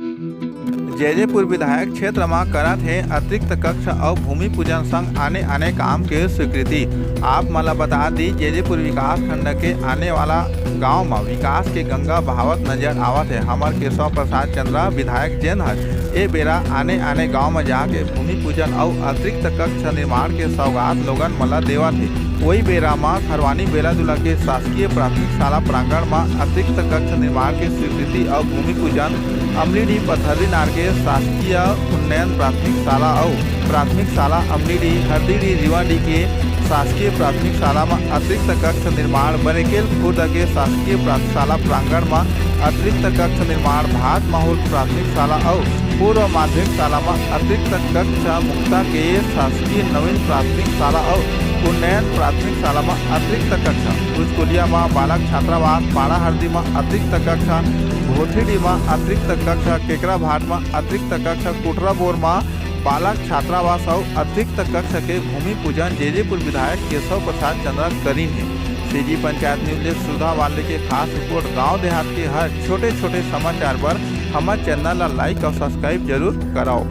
जैजेपुर विधायक क्षेत्र में करत हे अतिरिक्त कक्ष और भूमि पूजन संग आने आने काम के स्वीकृति। आप मला बता दी जैजेपुर विकास खंड के आने वाला गांव में विकास के गंगा बहावत नजर आवत है। हमार केशव प्रसाद चंद्रा विधायक जैन हर ए बेरा आने आने गांव में जाके भूमि पूजन और अतिरिक्त कक्ष निर्माण के सौगात लोगन मला देवत है। वही बेरा में खरवानी बेलादुला के शासकीय प्राथमिक शाला प्रांगण में अतिरिक्त कक्ष निर्माण की स्वीकृति और भूमि पूजन अमलीडी पथरी नार के शासकीय उन्नयन प्राथमिक शाला और प्राथमिक शाला अमलीडी हरदीडी रिवाडी के शासकीय प्राथमिक शाला में अतिरिक्त कक्ष निर्माण बरेकेल खुर्द के शासकीय शाला प्रांगण में अतिरिक्त कक्ष निर्माण भात माहौल प्राथमिक शाला और पूर्व माध्यमिक शाला में अतिरिक्त कक्ष मुक्ता के शासकीय नवीन प्राथमिक शाला और उन्नयन प्राथमिक शाला में अतिरिक्त कक्ष उस्कुलिया में बालक छात्रावास पाड़ा हरदी में अतिरिक्त कक्ष भोथीडी में अतिरिक्त कक्ष केकरा भाट में अतिरिक्त कक्ष कुटरा बोर में बालक छात्रावास और अतिरिक्त कक्ष के भूमि पूजन जैजेपुर विधायक केशव प्रसाद चंद्रा करीन है। सीजी पंचायत न्यूज सुधा वाले के खास रिपोर्ट। गांव देहात के हर छोटे छोटे समाचार पर हमारे चैनल ला लाइक और सब्सक्राइब जरूर कराओ।